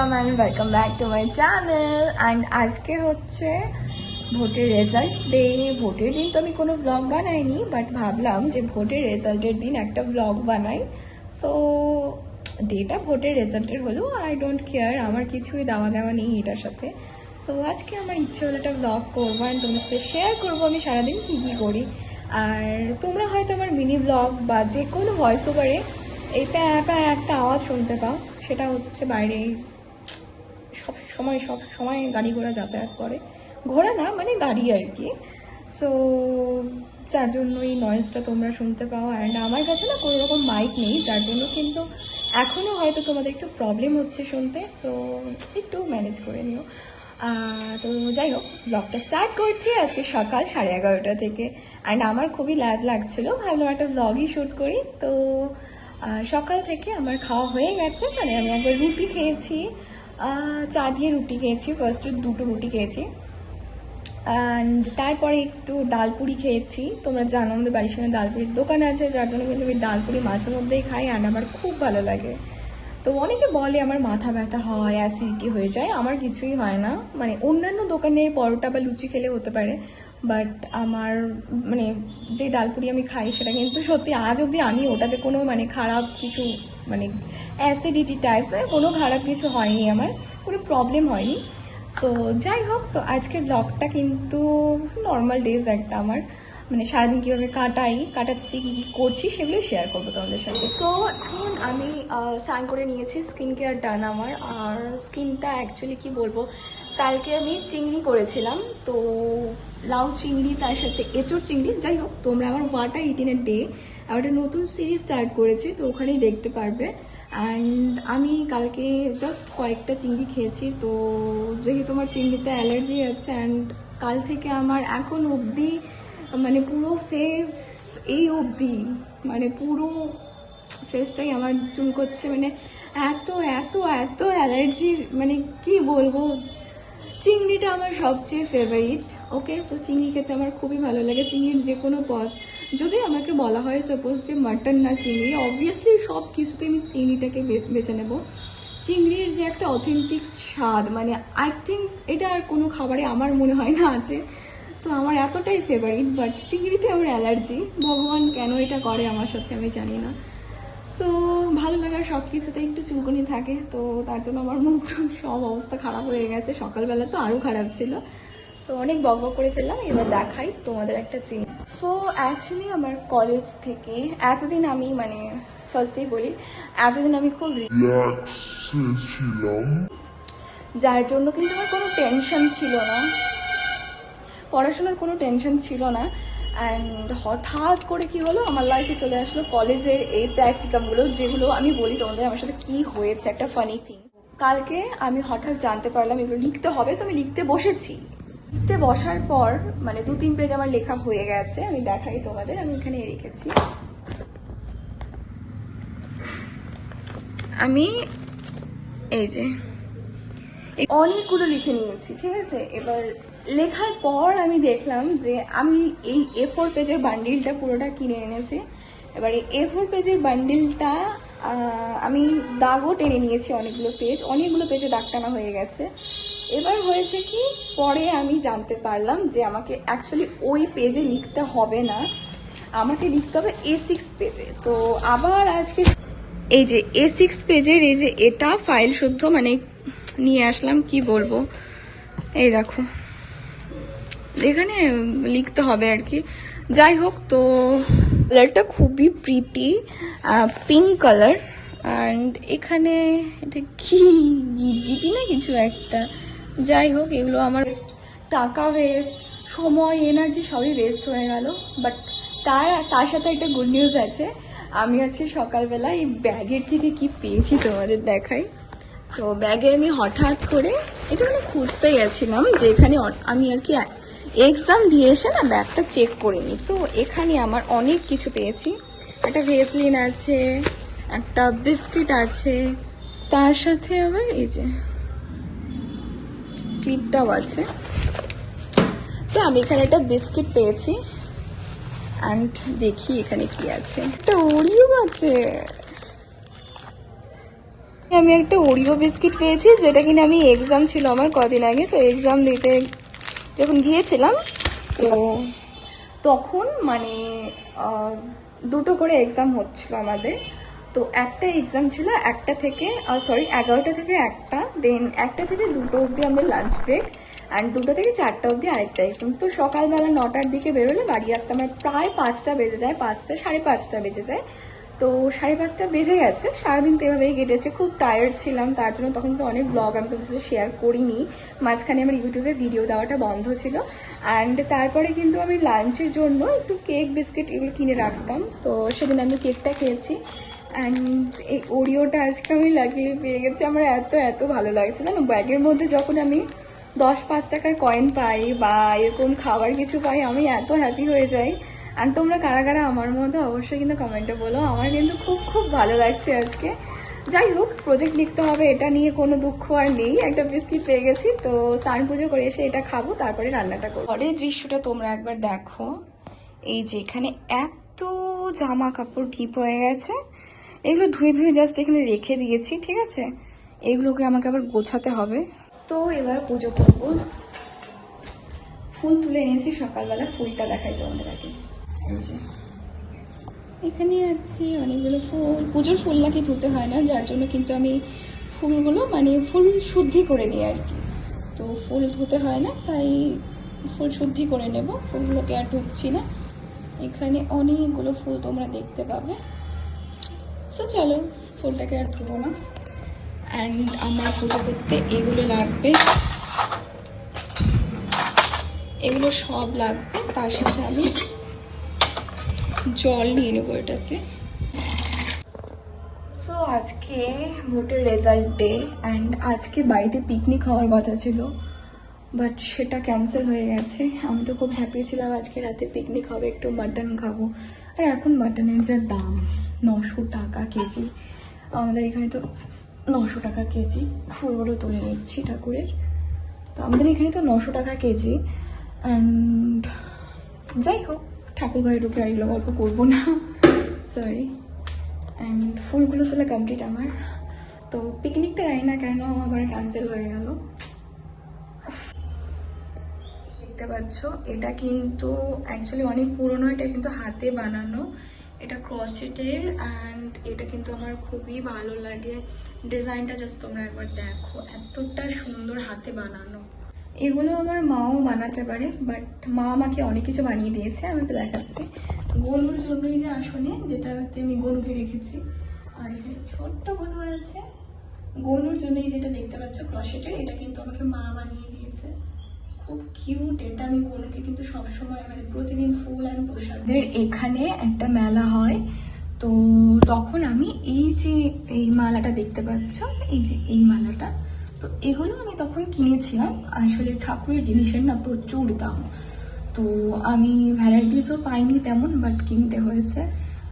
আসসালাম and welcome back to my channel. And আজকে হচ্ছে ভোটের রেজাল্ট ডে। ভোটের দিন তো আমি কোনো ব্লগ বানাইনি, বাট ভাবলাম যে ভোটের রেজাল্টের দিন একটা ব্লগ বানাই। সো ডেটা ভোটের রেজাল্টের হলো, আই ডোন্ট কেয়ার, আমার কিছুই দেওয়া নেই এটার সাথে। সো আজকে আমার ইচ্ছে হলো একটা ব্লগ করবো অ্যান্ড তোমার সাথে শেয়ার করবো আমি সারাদিন কী কী করি। আর তোমরা হয়তো আমার মিনি ব্লগ বা যে কোনো ভয়েস ওভারে এই একটা আওয়াজ শুনতে পাও, সেটা হচ্ছে বাইরে সব সময় গাড়ি ঘোড়া যাতায়াত করে, ঘোড়া না মানে গাড়ি আর কি। সো যার জন্য এই নয়েজটা তোমরা শুনতে পাও। অ্যান্ড আমার কাছে না কোনো রকম মাইক নেই, যার জন্য কিন্তু এখনও হয়তো তোমাদের একটু প্রবলেম হচ্ছে শুনতে। সো একটু ম্যানেজ করে নিও। তো যাই হোক, ব্লগটা স্টার্ট করছি আজকে সকাল 11:30 থেকে। অ্যান্ড আমার খুবই ল্যাড লাগছিলো, ভাবলাম একটা ব্লগই শ্যুট করি। তো সকাল থেকে আমার খাওয়া হয়ে গেছে, মানে আমি একবার রুটি খেয়েছি, চা দিয়ে রুটি খেয়েছি, ফার্স্টে 2টো রুটি খেয়েছি। অ্যান্ড তারপরে একটু ডালপুরি খেয়েছি। তোমরা জানো আমাদের বাড়ির সামনে ডালপুরির দোকান আছে, যার জন্য কিন্তু আমি ডালপুরি মাঝে মধ্যেই খাই অ্যান্ড আমার খুব ভালো লাগে। তো অনেকে বলে আমার মাথা ব্যথা হয়, অ্যাসিডিটি হয়ে যায়, আমার কিছুই হয় না। মানে অন্যান্য দোকানে পরোটা বা লুচি খেলে হতে পারে, বাট আমার মানে যে ডালপুরি আমি খাই সেটা কিন্তু সত্যি আজ অবধি আমি ওটাতে কোনো মানে খারাপ কিছু, মানে অ্যাসিডিটি টাইপস মানে কোনো খারাপ কিছু হয়নি, আমার কোনো প্রবলেম হয়নি। সো যাই হোক, তো আজকের ব্লগটা কিন্তু নর্মাল ডেজ একটা আমার, মানে সারাদিন কীভাবে কাটাচ্ছি, কী কী করছি সেগুলোই শেয়ার করবো তোমাদের সাথে। সো এখন আমি স্নান করে নিয়েছি, স্কিন কেয়ার ডান আমার। আর স্কিনটা অ্যাকচুয়ালি কি বলবো, কালকে আমি চিংড়ি করেছিলাম, তো লাউ চিংড়ি তার সাথে এঁচোড় চিংড়ি। যাই হোক, তোমরা আমার ওয়াটা 18 ডে একটা নতুন সিরিজ স্টার্ট করেছি, তো ওখানেই দেখতে পারবে। অ্যান্ড আমি কালকে জাস্ট কয়েকটা চিংড়ি খেয়েছি, তো যেহেতু আমার চিংড়িতে অ্যালার্জি আছে অ্যান্ড কাল থেকে আমার এখন অবধি মানে পুরো ফেস এই অবধি মানে পুরো ফেসটাই আমার চুল করছে, মানে এত এত এত অ্যালার্জির, মানে কি বলবো। চিংড়িটা আমার সবচেয়ে ফেভারিট। ওকে, সো চিংড়ি খেতে আমার খুবই ভালো লাগে। চিংড়ির যে কোনো পদ যদি আমাকে বলা হয় সাপোজ যে মাটন না চিংড়ি, অবভিয়াসলি সব কিছুতে আমি চিংড়িটাকে বেছে নেব। চিংড়ির যে একটা অথেন্টিক স্বাদ, মানে আই থিঙ্ক এটা আর কোনো খাবারে আমার মনে হয় না আছে। তো আমার এতটাই ফেভারিট, বাট চিংড়িতে আমার অ্যালার্জি। ভগবান কেন এটা করে আমার সাথে আমি জানি না। সো ভালো লাগার সব কিছুতে একটু চুলকুনি থাকে, তো তার জন্য আমার মুখ সব অবস্থা খারাপ হয়ে গেছে। সকালবেলা তো আরও খারাপ ছিল। সো অনেক বকবক করে ফেললাম, এবার দেখাই তোমাদের একটা জিনিস। সো অ্যাকচুয়ালি আমার কলেজ থেকে এতদিন আমি মানে ফার্স্টেই বলি, এতদিন আমি খুব রিল্যাক্সে ছিলাম, যার জন্য কিন্তু আমার কোনো টেনশন ছিল না, পড়াশোনার কোনো টেনশন ছিল না। অ্যান্ড হঠাৎ করে কি হলো, আমার লাইফে চলে আসলো কলেজের এই প্র্যাকটিকামগুলো, যেগুলো আমি বলি তোমাদের আমার সাথে কি হয়েছে, একটা ফানি থিং। কালকে আমি হঠাৎ জানতে পারলাম এগুলো লিখতে হবে, তো আমি লিখতে বসেছি। লিখতে বসার পর মানে 2-3 পেজ আমার লেখা হয়ে গেছে। আমি দেখাই তোমাদের, আমি এখানে রেখেছি। আমি এই যে অনেকগুলো লিখে নিয়েছি, ঠিক আছে। এবার লেখার পর আমি দেখলাম যে আমি এই A4 পেজের বান্ডিলটা পুরোটা কিনে এনেছি। এবার এই A4 পেজের বান্ডিলটা আমি দাগও টেনে নিয়েছি, অনেকগুলো পেজে দাগ টানা হয়ে গেছে। এবার হয়েছে কি, পরে আমি জানতে পারলাম যে আমাকে অ্যাকচুয়ালি ওই পেজে লিখতে হবে না, আমাকে লিখতে হবে A6 পেজে। তো আবার আজকে এই যে A6 পেজের এই যে এটা ফাইল শুদ্ধ মানে নিয়ে আসলাম, কি বলবো, এই দেখো এখানে লিখতে হবে আর কি। যাই হোক, তো কালারটা খুবই প্রিটি, পিঙ্ক কালার। অ্যান্ড এখানে এটা কি গিটি না কিছু একটা। যাই হোক, এগুলো আমার টাকা ওয়েস্ট, সময়, এনার্জি সবই ওয়েস্ট হয়ে গেল। বাট তার সাথে একটা গুড নিউজ আছে। আমি আজকে সকালবেলা এই ব্যাগের থেকে কি পেয়েছি তোমাদের দেখাই। তো ব্যাগে আমি হঠাৎ করে এটা মানে খুঁজতে গেছিলাম যে এখানে আমি আর কি এক্সাম দিয়ে এসে না ব্যাগটা চেক করে নিই। তো এখানে আমার অনেক কিছু পেয়েছি। একটা ভেসলিন আছে, একটা বিস্কিট আছে, তার সাথে আবার এই যে ক্লিপটাও আছে। তো আমি এখানে একটা বিস্কিট পেয়েছি অ্যান্ড দেখি এখানে কি আছে। একটা ওরিও আছে, আমি একটা ওরিও বিস্কিট পেয়েছি, যেটা কিনা আমি এক্সাম ছিল আমার কদিন আগে, তো এক্সাম দিতে যখন গিয়েছিলাম তো তখন মানে দুটো করে এক্সাম হচ্ছিল আমাদের। তো একটা এক্সাম ছিল 1টা থেকে 11টা থেকে 1টা, দেন 1টা থেকে 2টো অবধি আমাদের লাঞ্চ ব্রেক, অ্যান্ড 2টো থেকে 4টা অবধি আরেকটা এক্সাম। তো সকালবেলা 9টার দিকে বেরোলে বাড়ি আসতে আমার প্রায় 5টা বেজে যায়, 5টা 5:30 বেজে যায়। তো 5:30 বেজে গেছে। সারাদিন তো এভাবেই কেটেছে, খুব টায়ার্ড ছিলাম, তার জন্য তখন তো অনেক ব্লগ আমি তোমার সাথে শেয়ার করিনি, মাঝখানে আমার ইউটিউবে ভিডিও দেওয়াটা বন্ধ ছিল। অ্যান্ড তারপরে কিন্তু আমি লাঞ্চের জন্য একটু কেক বিস্কিট এগুলো কিনে রাখতাম, সো সেদিন আমি কেকটা খেয়েছি। অ্যান্ড এই ওরিওটা আজকে আমি লাকিলি পেয়ে গেছি, আমার এত এত ভালো লাগছে জানো। ব্যাগের মধ্যে যখন আমি 10-5 টাকার কয়েন পাই বা এরকম খাবার কিছু পাই, আমি এত হ্যাপি হয়ে যাই। আর তোমরা কারা কারা আমার মধ্যে অবশ্যই কিন্তু কমেন্টে বলো, আমার কিন্তু খুব খুব ভালো লাগছে আজকে। যাই হোক, প্রজেক্ট লিখতে হবে, এটা নিয়ে কোনো দুঃখ আর নেই, একটা বিস্কিট পেয়ে গেছি। তো স্নান পুজো করে এসে এটা খাবো, তারপরে রান্নাটা করবো। পরের দৃশ্যটা তোমরা একবার দেখো, এই যে এখানে এত জামা কাপড় ডিপ হয়ে গেছে, এগুলো ধুয়ে ধুয়ে জাস্ট এখানে রেখে দিয়েছি, ঠিক আছে। এগুলোকে আমাকে আবার গোছাতে হবে। তো এবার পুজো করবো। ফুল তুলে এনেছি সকালবেলা, ফুলটা দেখাই তোমাদের আগে। এই যে এখানে আছে অনেকগুলো ফুল, পুজোর ফুল নাকি ধুতে হয় না, যার জন্য কিন্তু আমি ফুলগুলো মানে ফুল শুদ্ধি করে নিই আর কি। তো ফুল ধুতে হয় না, তাই ফুল শুদ্ধি করে নেব, ফুলগুলোকে আর ধুচ্ছি না। এখানে অনেকগুলো ফুল তোমরা দেখতে পাবে। সো চলো, ফুলটাকে আর ধুবো না। অ্যান্ড আমার পুজো করতে এগুলো লাগবে, এগুলো সব লাগবে, তার সাথে আমি জল নিয়ে নেবো এটাতে। সো আজকে ভোটের রেজাল্ট ডে, অ্যান্ড আজকে বাড়িতে পিকনিক হওয়ার কথা ছিল, বাট সেটা ক্যান্সেল হয়ে গেছে। আমি তো খুব হ্যাপি ছিলাম আজকে রাতে পিকনিক হবে, একটু মাটন খাবো। আর এখন মাটনের যা দাম, 900 টাকা কেজি, আমাদের এখানে তো 900 টাকা কেজি। ফুলগুলো তুলে নিচ্ছি ঠাকুরের, তো আমাদের এখানে তো 900 টাকা কেজি। অ্যান্ড যাই হোক, ঠাকুর ঘরে ঢুকে আর এগুলো গল্প করবো না, সরি। অ্যান্ড ফুলগুলো তোলা কমপ্লিট আমার। তো পিকনিকটা যাই না কেন আবার ক্যান্সেল হয়ে গেল। দেখতে পাচ্ছ, এটা কিন্তু অ্যাকচুয়ালি অনেক পুরনো, এটা কিন্তু হাতে বানানো, এটা ক্রসেটের। অ্যান্ড এটা কিন্তু আমার খুবই ভালো লাগে ডিজাইনটা, জাস্ট তোমরা একবার দেখো, এতটা সুন্দর হাতে বানানো। এগুলো আমার মাও বানাতে পারে, বাট মা আমাকে অনেক কিছু বানিয়ে দিয়েছে, আমি তো দেখাচ্ছি। গনুর জন্যই যে আসনে যেটাতে আমি গনুকে রেখেছি, আর এখানে ছোট্ট গনু আছে, গনুর জন্যই যেটা দেখতে পাচ্ছ ক্রসেটের, এটা কিন্তু আমাকে মা বানিয়ে দিয়েছে, খুব কিউট। এটা আমি গনুকে কিন্তু সবসময় মানে প্রতিদিন ফুল অ্যান্ড প্রসাদের এখানে একটা মেলা হয়, তো তখন আমি এই যে এই মালাটা দেখতে পাচ্ছ, এই যে এই মালাটা, তো এগুলো আমি তখন কিনেছিলাম। আসলে ঠাকুরের জিনিসের না প্রচুর দাম, তো আমি ভ্যারাইটিসও পাইনি তেমন, বাট কিনতে হয়েছে।